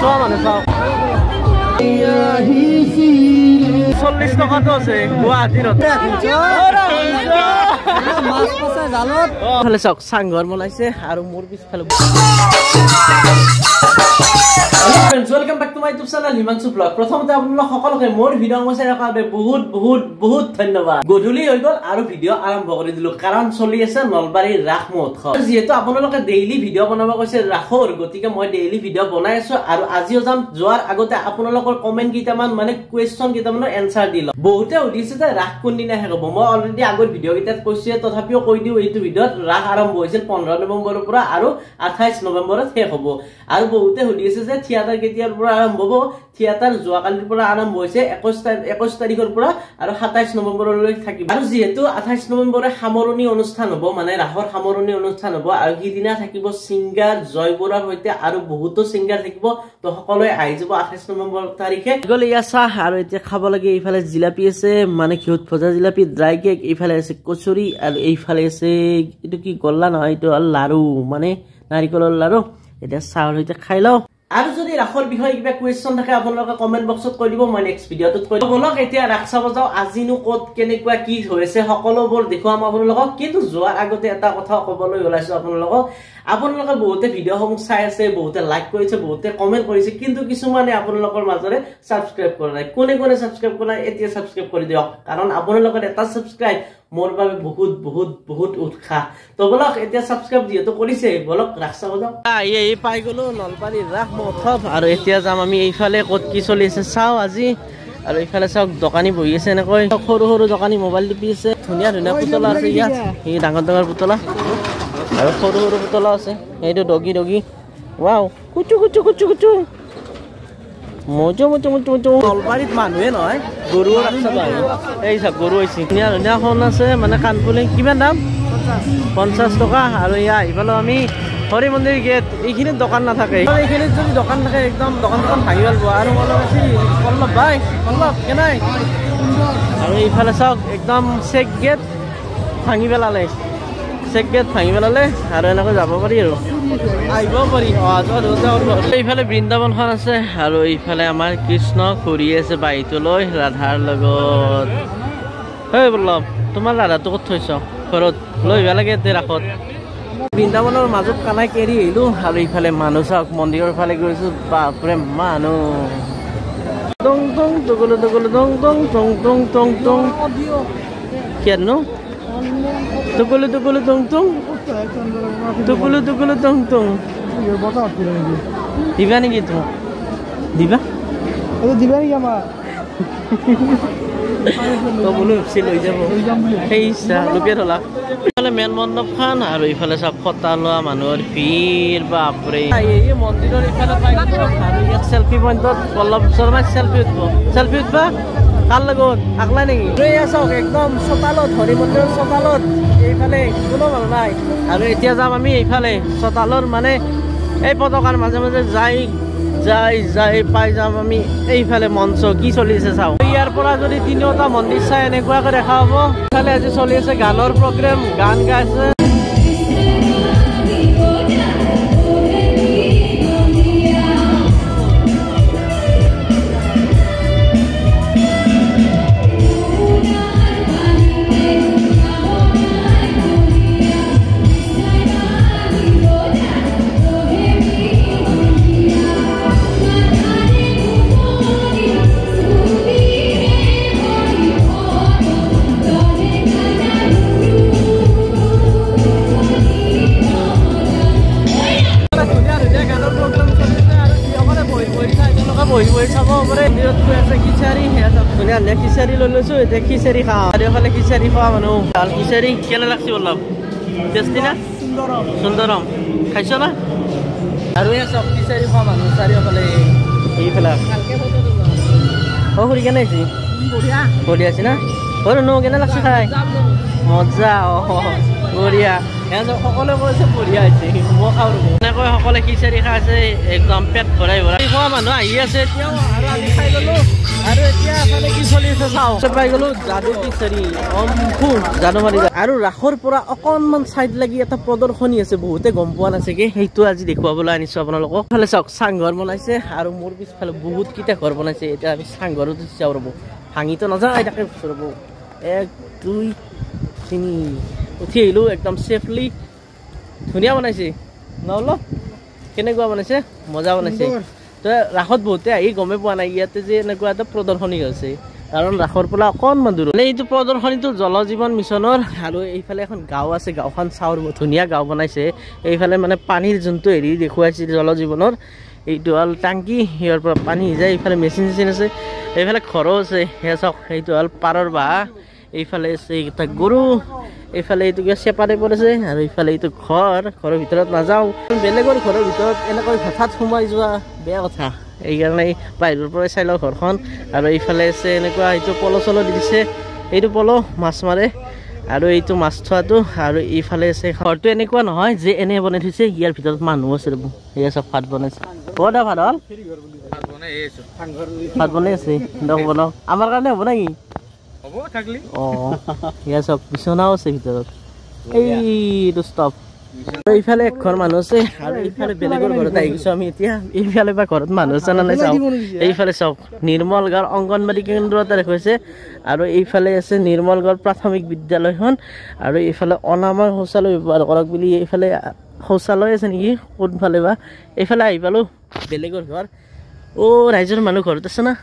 চোৱা মানে চাওক 40 টকাটো আছে গুৱাহাটীত মাছ পচা জালত ফালে চাওক চাংঘৰ বনাইছে আৰু মোৰ পিছফালে friends welcome back to my YouTube channel Himanshu Vlog প্ৰথমতে আপোনালোক সকলোকে মোৰ ভিডিও চাই ৰখাৰ বাবে বহুত ধন্যবাদ গধূলি হৈ গল আৰু ভিডিও আৰম্ভ কৰি দিলো কাৰণ চলি আছে নলবাৰীৰ ৰাস মহোৎসৱ যেহেতু আপোনালোকে ডেইলি ভিডিও বনাব কৈছে ৰাসৰ গতিকে মই ডেইলি ভিডিও বনাই আছো আৰু আজিও যাম যোৱাৰ আগতে আপোনালোকৰ কমেন্ট কিটামান মানে কোৱেশ্চন কিটামানৰ এনসাৰ দিল বহুতে সুধিছে যে ৰাস কোন দিনা শেষ হ'ব মই অলৰেডি আগৰ ভিডিও কিটাত কৈছো তথাপিও কৈ দিও এইটো ভিডিওত ৰাস আৰম্ভ হৈছিল 15 নৱেম্বৰৰ পৰা আৰু 28 নৱেম্বৰত শেষ হ'ব আৰু বহুতে সুধিছে যে থিয়েটাৰ কেতিয়াৰ পৰা আৰম্ভ হ'ব থিয়েটাৰ যোৱাকালিৰ পৰা আৰম্ভ হৈছে 21 তাৰিখৰ পৰা আৰু 27 নৱেম্বৰলৈ থাকিব আৰু যেহেতু 28 নৱেম্বৰে সামৰণি অনুষ্ঠান হ'ব মানে ৰাসৰ সামৰণি অনুষ্ঠান হ'ব আৰু সিদিনা থাকিব সিংগাৰ জয় বৰাৰ সৈতে আৰু বহুতো সিংগাৰ থাকিব তো সকলোৱে আহি যাব 28 নৱেম্বৰ তাৰিখে গলে ইয়াছা আৰু এতিয়া খাব লাগে এইফালে জিলাপি আছে মানে ঘিউত ভজা জিলাপি ড্ৰাই কেক এইফালে আছে কচুৰি আৰু এইফালে আছে এটো কি গল্লা নহয় এটো লাৰু মানে নাৰিকলৰ লাৰু এটা চাউল হইতে খাই লও আৰু যদি ৰাখৰ বিষয়ে কিবা কোৱেশ্চন থাকে আপোনালোকে কমেন্ট বক্সত কৈ দিব মই নেক্সট ভিডিওত কৈ দিব বলক এতিয়া ৰাখ চাব যাও আজিনো কত কেনেকুৱা কি হৈছে সকলোবোৰ দেখুৱাম আপোনালোকক কিন্তু যোৱাৰ আগতে এটা কথা ক'বলৈ ওলাইছো আপোনালোকে বহুতে ভিডিও সমূহ চাই আছে বহুতে লাইক কৰিছে বহুতে কমেন্ট কৰিছে কিন্তু কিছুমানে আপোনালোকৰ মাজৰে সাবস্ক্ৰাইব কৰা নাই কোনে সাবস্ক্ৰাইব কৰা এতিয়া সাবস্ক্ৰাইব কৰি দিয়ক কাৰণ আপোনালোকৰ এটা সাবস্ক্ৰাইব মোৰ বাবে বহুত উৎসাহ তো বলক এতিয়া সাবস্ক্ৰাইব দিয়তো কৰিছে বলক ৰাখ চাব যাও এই পাই গলো নলবাৰীৰ ৰাস মহোৎসৱ আৰু এতিয়া যাম আমি এইফালে কত কি চলি আছে চাও আজি আৰু এইফালে চাওক দোকানী বহি আছে এনেকৈ সৰু দোকানী মোবাইল টিপি আছে ধুনীয়া পুতলা আছে ইয়াত এই ডাঙৰ পুতলা আৰু সৰু পুতলা আছে এইটো ডগি ওয়াও কুচু মজো নলবাৰীত মানুহে নহয় গৰু ৰাখছা এই চাওক গৰু হৈছে ধুনীয়া খন আছে মানে কাণফুলি কিমান দাম 50 টকা আৰু ইয়া ইফালে আমি হৰি মন্দিৰ গেট এইখিনি দোকান নাথাকে এইখিনি যদি দোকান থাকে একদম দোকানখন ভাঙি পেলাব আৰু অলপ ভাই কেনাই আৰু এইফালে চাওক একদম চেক গেট ভাঙি পেলালে আৰু এনেকৈ যাব পাৰি আৰু আহিব পাৰি এইফালে বৃন্দাবনখন আছে আৰু এইফালে আমাৰ কৃষ্ণ ঘূৰি আছে বাহিৰলৈ ৰাধাৰ লগত হেই বল্লভ তোমাৰ ৰাধাটো ক'ত থৈছ ঘৰত লৈ আহিব লাগে ৰাসত বৃন্দাবনৰ মাজত কানাই কেৰি আহিলো আৰু এইফালে মানুহ চাওক মন্দিৰৰ ফালে গৈছো বাপৰে মানুহ টং টগলো টং কেনো টগলো টং দিবা নেকি তোমাক দিবা নেকি আমাৰ লৈ যাব সেইচা লোকে থলা ইফালে মেন মণ্ডপ খান আৰু ইফালে চাওক ফটা লোৱা মানুহৰ ভিৰ বাপৰে এই মন্দিৰৰ ইফালে পাই আৰু ইয়াত সেলফি পইণ্টত অলপ শৰ্মাই সেলফি উঠবা কাৰ লগত আকলা নেকি এয়া চাওক একদম চোতালত হৰি মন্দিৰৰ চোতালত এইফালে কোনো মানুহ নাই আৰু এতিয়া যাম আমি এইফালে চোতালৰ মানে এই পতাকাৰ মাজে যাই পাই যাম আমি এইফালে মঞ্চ কি চলি আছে চাও ইয়াৰ পৰা যদি তিনিটা মন্দিৰ চাই এনেকুৱাকৈ দেখা হ'ব ইফালে আজি চলি আছে গানৰ প্ৰগ্ৰাম গান গাইছে খিচাৰি লৈ লৈছো এতিয়া খিচাৰি খাওঁ চাৰিওফালে খিচাৰি খোৱা মানুহ ভাল খিচাৰি কেনে লাগছে অলপ টেষ্টি না সুন্দৰম খাইছ না আৰু এই চব খিচাৰি খোৱা মানুহ চাৰিওফালে এইফালে সৰি কেনে আহিছে বঢ়িয়া আছে না সৰু ন কেনে লাগছে খাই মজা বঢ়িয়া সকলোৱে কৈছে বঢ়িয়া হৈছে মই খাওঁ এনেকৈ সকলোৱে খিচাৰি খাই আছে একদম পেট ভৰাই খোৱা মানুহ আহি আছে এতিয়াও আৰু আমি খাই ললো আৰু এতিয়া মানে কি চলি আছে চাওঁ পাই গলো যাদু পিছাৰি অম্ফু জানুৱাৰী আৰু ৰাসৰ পৰা অকণমান চাইড লাগি এটা প্ৰদৰ্শনী আছে বহুতে গম পোৱা নাছিকে সেইটো আজি দেখুৱাবলৈ আনিছো আপোনালোকক ফালে চাওক চাংঘৰ বনাইছে আৰু মোৰ পিছফালে বহুত কেইটা ঘৰ বনাইছে এতিয়া আমি চাংঘৰত যাওঁ ৰ'ব ভাঙিতো নাযায় তাকে ৰ'ব 1 2 3 উঠি আহিলো একদম সেফলি ধুনীয়া বনাইছে নল কেনেকুৱা বনাইছে মজা বনাইছে তো ৰাসত বহুতে আহি গমে পোৱা নাই ইয়াতে যে এনেকুৱা এটা প্ৰদৰ্শনী হৈছে কাৰণ ৰাসৰ পৰা অকণমান দূৰ এইটো প্ৰদৰ্শনীটো জল জীৱন মিছনৰ আৰু এইফালে এখন গাঁও আছে গাঁওখন চাউৰ ধুনীয়া গাঁও বনাইছে এইফালে মানে পানীৰ যোনটো হেৰি দেখুৱাইছে জল জীৱনৰ এইটো হ'ল টাংকি ইয়াৰ পৰা পানী যায় এইফালে মেচিন চেচিন আছে এইফালে ঘৰো আছে সেয়া চাওক এইটো হ'ল পাৰৰ বাঁহ এইফালে আছে এটা গৰু এইফালে এইটো কিবা চেপাৰে পৰিছে আৰু এইফালে এইটো ঘৰৰ ভিতৰত নাযাওঁ বেলেগৰ ঘৰৰ ভিতৰত এনেকৈ হঠাৎ সোমাই যোৱা বেয়া কথা এইকাৰণে বাহিৰৰ পৰাই চাই লওঁ ঘৰখন আৰু এইফালে আছে এনেকুৱা এইটো পল চল দি দিছে এইটো পল মাছ মাৰে আৰু এইটো মাছ থোৱাটো আৰু এইফালে আছে ঘৰটো এনেকুৱা নহয় যে এনে বনাই থৈছে ইয়াৰ ভিতৰত মানুহ আছে ৰ'ব এয়া চব ভাত বনাইছে ক'ত ভাত হ'ল ভাত বনাই আছে দক বনাওক আমাৰ কাৰণে হ'ব নেকি হ'ব থাকলি অঁ এয়া চব বিচনাও আছে ভিতৰত এইটো ষ্টপ এইফালে এক ঘৰ মানুহ আছে আৰু এইফালে বেলেগৰ ঘৰত আহি গৈছো আমি এতিয়া এইফালে বা ঘৰত মানুহ আছে নাই চাওঁ এইফালে চাওক নিৰ্মল গাঁৱৰ অংগনবাদী কেন্দ্ৰ এটা দেখুৱাইছে আৰু এইফালে আছে নিৰ্মল গাঁৱৰ প্ৰাথমিক বিদ্যালয়খন আৰু এইফালে অনাময় শৌচালয় ব্যৱহাৰ কৰক বুলি এইফালে শৌচালয় আছে নেকি কোনফালে বা এইফালে আহি পালো বেলেগৰ ঘৰ ৰাইজৰ মানুহ ঘৰত আছে না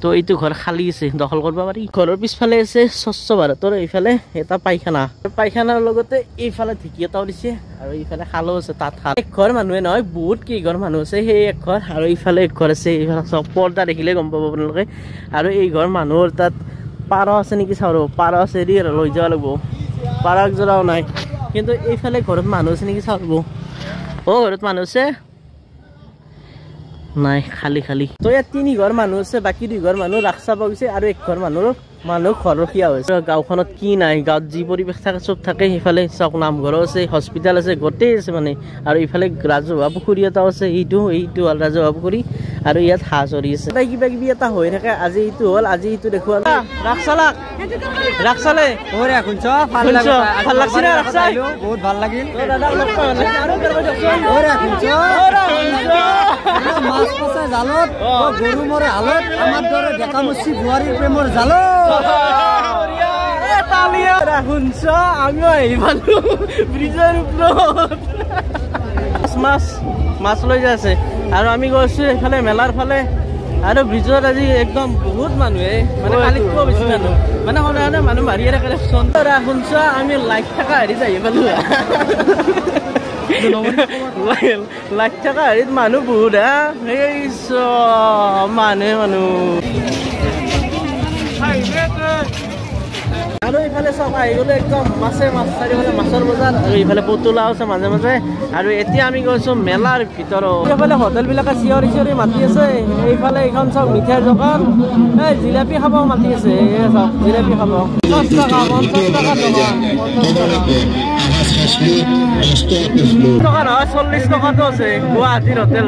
তো এইটো ঘৰ খালী আছে দখল কৰিব পাৰি ঘৰৰ পিছফালে আছে স্বচ্ছ ভাৰতৰ এইফালে এটা পায়খানাৰ লগতে এইফালে ঢেঁকী এটাও দিছে আৰু এইফালে খালো আছে তাত খাল এক ঘৰ মানুহে নহয় বহুত কেইঘৰ মানুহ আছে সেই এক ঘৰ আৰু এইফালে এক ঘৰ আছে এইফালে চব পৰ্দা দেখিলে গম পাব আপোনালোকে আৰু এই ঘৰ মানুহৰ তাত পাৰ আছে নেকি চাওঁ ৰ'ব পাৰ আছে দি আৰু লৈ যাব লাগিব পাৰ একযোৰাও নাই কিন্তু এইফালে ঘৰত মানুহ আছে নেকি চাওঁ ৰ'ব ঘৰত মানুহ আছে নাই খালি তো ইয়াত 3 ঘৰ মানুহ আছে বাকী 2 ঘৰ মানুহ ৰাস চাব গৈছে আৰু 1 ঘৰ মানুহ ঘৰ ৰখীয়া হৈছে গাঁওখনত কি নাই গাঁৱত যি পৰিৱেশ থাকে চব থাকে সেইফালে চাওক নামঘৰো আছে হস্পিটেল আছে গোটেই আছে মানে আৰু ইফালে ৰাজহুৱা পুখুৰী এটাও আছে এইটো হ'ল ৰাজহুৱা পুখুৰী আৰু ইয়াত হাঁহ চৰি আছে কিবা কিবি এটা হৈ থাকে আজি এইটো হ'ল আজি এইটো দেখুৱাল ৰাস চালে ভাল লাগছে না ৰাস চাই বহুত ভাল লাগিল মাছ পচা জালত গৰু মৰে হালত আমাৰ দৰে ডেকা মুচি বোৱাৰীৰ প্ৰেমৰ জালত আমিও আহি পালো ব্ৰিজৰ ওপৰত মাছ লৈ যায় আছে আৰু আমি গৈছো এইফালে মেলাৰ ফালে আৰু ব্ৰিজত আজি একদম বহুত মানুহে মানে কালিতকৈ বেছি মানুহ মানে সদায় মানুহ মাৰিয়ে থাকে শুনছ আমি লাইক থকা হেৰি যাই পালো লাইক থকা হেৰিত মানুহ বহুত মানুহ আৰু এইফালে চব আহি গ'লে একদম মাছ চাৰিওফালে মাছৰ বজাৰ আৰু এইফালে পুতলা আছে মাজে মাজে আৰু এতিয়া আমি গৈছো মেলাৰ ভিতৰত এইফালে হোটেলবিলাকে চিঞৰি মাতি আছে এইফালে এইখন চব মিঠাইৰ দোকান এই জিলাপি খাব মাতি আছে চব জিলাপি খাব 50 টকা 50 টকা নহয় 40 টকাটো আছে গুৱাহাটীৰ হোটেল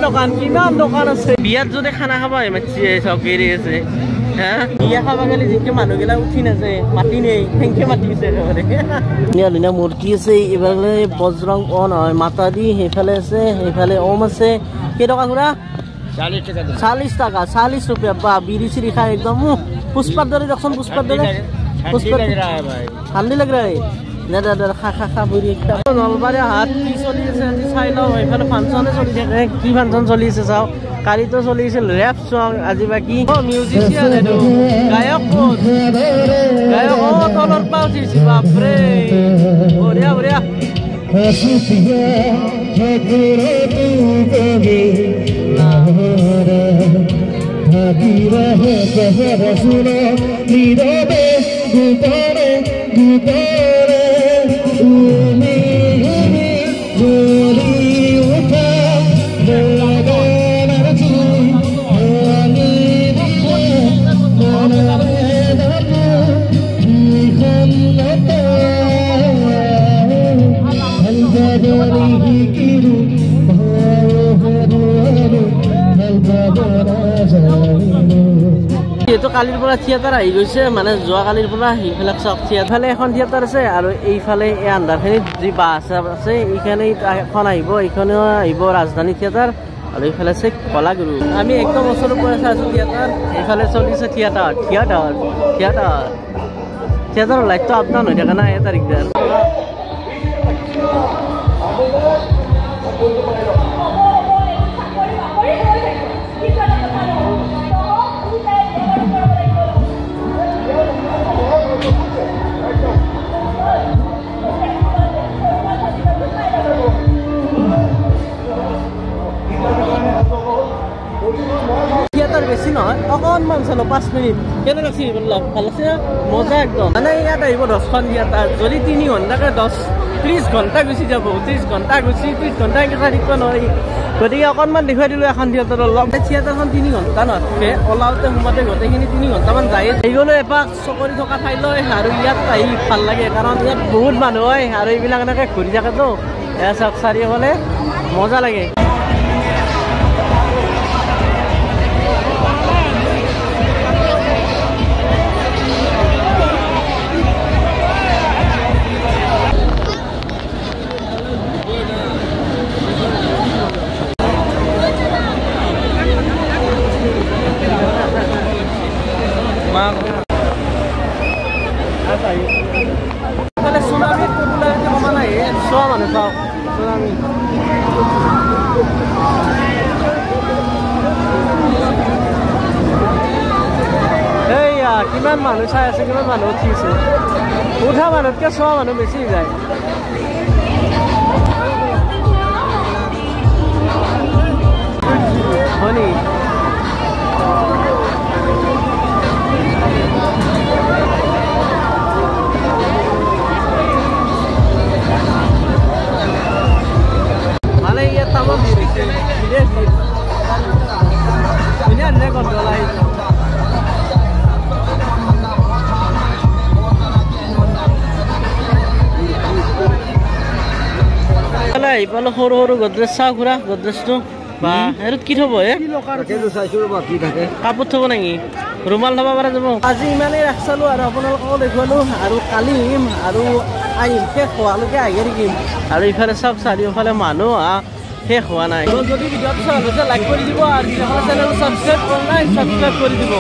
দোকান কিমান দোকান আছে বিয়াত যদি খানা খাব মাতিছে চব গেৰি আছে বিয়া খাবা গেলে যেনেকে মানুহগিলা উঠি নাযায় মাতি নেই সেনেকে মাতিছে ধুনীয়া ধুনীয়া মূৰ্তি আছে এইফালে বজৰং নহয় মাতা দি সেইফালে আছে সেইফালে ওম আছে কেইটকা ঘোৰা 40 টাকা 40 रुपया বা বিড়ি চিৰি খাই একদম পুষ্পাৰ দৰে দেখোন পুষ্পাৰ দৰে ঠাণ্ডা লাগ ৰা খা বুঢ়ী নলবাৰী হাত কি চলি আছে চাই লওঁ এইফালে ফাংচনে চলি থাকে কি ফাংচন চলি আছে চাওঁ কালিতো চলি আছিল ৰেপ চং আজি বাকী মিউজিচিয়ান এইটো গায়ক তলৰ পৰা উঠিছে বাপৰে বঢ়িয়া কালিৰ পৰা থিয়েটাৰ আহি গৈছে মানে যোৱা কালিৰ পৰা সেইবিলাক চব থিয়েটাৰ এখন থিয়েটাৰ আছে আৰু এইফালে এই আন্ধাৰখিনিত যি বাছ আছে এইখানে এখন আহিব এইখনেও আহিব ৰাজধানী থিয়েটাৰ আৰু এইফালে আছে কলাগুৰু আমি একদম ওচৰৰ পৰা চাইছোঁ থিয়েটাৰ এইফালে চলিছে থিয়েটাৰৰ লাইটটো আপ ডাউন হৈ থাকে না এটা দিগদাৰ বেছি নহয় অকণমান চালো 5 মিনিট কেনে লাগছে ভাল লাগছে মজা একদম মানে ইয়াত আহিব 10খন থিয়েটাৰ যদি 3 ঘণ্টাকে 30 ঘণ্টা গুচি যাব 30 ঘণ্টা গুচি 30 ঘণ্টা এনেকৈ থাকিব নোৱাৰি গতিকে অকণমান দেখুৱাই দিলোঁ এখন থিয়েটাৰৰ লগ থিয়েটাৰখন 3 ঘণ্টা নাথাকে ওলাওঁতে সোমাওঁতে গোটেইখিনি 3 ঘণ্টামান যায় আহি গ'লো এপাক চকৰি থকা ঠাইলৈ আৰু ইয়াত আহি ভাল লাগে কাৰণ ইয়াত বহুত মানুহ হয় আৰু এইবিলাক এনেকৈ ঘূৰি থাকেতো এয়া চাওক চাৰিওফালে মজা লাগে tsunami popularity kemana ya? Soal mana soal tsunami? Hey ya, kiman manu saya sih kiman manu sih. Udah manu ke soal manu besi যায়. Honey. ইফালে সৰু সৰু গডৰেজ চাওঁ ঘূৰা গডৰেজটো বা এইটো কি থব কাপোৰ থব নেকি ৰুমাল থব পৰা যাব আজি ইমানেই ৰাখচালো আৰু আপোনালোকক দেখুৱালো আৰু কালি আহিম আৰু আহিম শেষ হোৱালৈকে আহি থাকিম আৰু ইফালে চাওক চাৰিওফালে মানুহ শেষ হোৱা নাই যদি ভিডিঅ'টো চাই লাইক কৰি দিব আৰু চেনেল ছাবস্ক্ৰাইব কৰা নাই ছাবস্ক্ৰাইব কৰি দিব